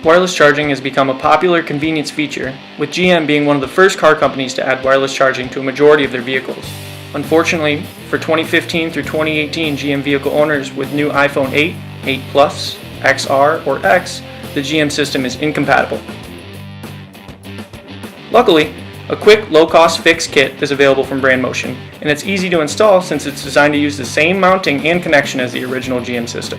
Wireless charging has become a popular convenience feature, with GM being one of the first car companies to add wireless charging to a majority of their vehicles. Unfortunately, for 2015 through 2018 GM vehicle owners with new iPhone 8, 8 Plus, XR, or X, the GM system is incompatible. Luckily, a quick, low-cost fix kit is available from Brandmotion, and it's easy to install since it's designed to use the same mounting and connection as the original GM system.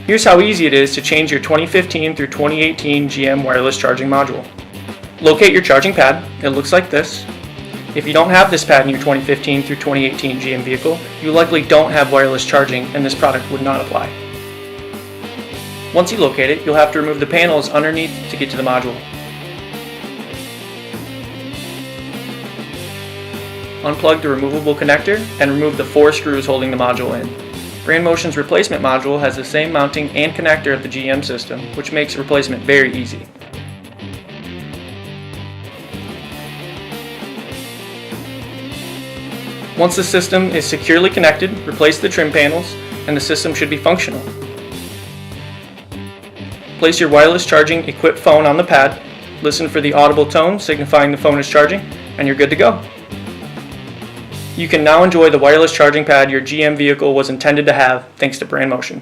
Here's how easy it is to change your 2015 through 2018 GM wireless charging module. Locate your charging pad. It looks like this. If you don't have this pad in your 2015 through 2018 GM vehicle, you likely don't have wireless charging and this product would not apply. Once you locate it, you'll have to remove the panels underneath to get to the module. Unplug the removable connector and remove the 4 screws holding the module in. Brandmotion's replacement module has the same mounting and connector of the GM system, which makes replacement very easy. Once the system is securely connected, replace the trim panels and the system should be functional. Place your wireless charging equipped phone on the pad, listen for the audible tone signifying the phone is charging, and you're good to go. You can now enjoy the wireless charging pad your GM vehicle was intended to have thanks to Brandmotion.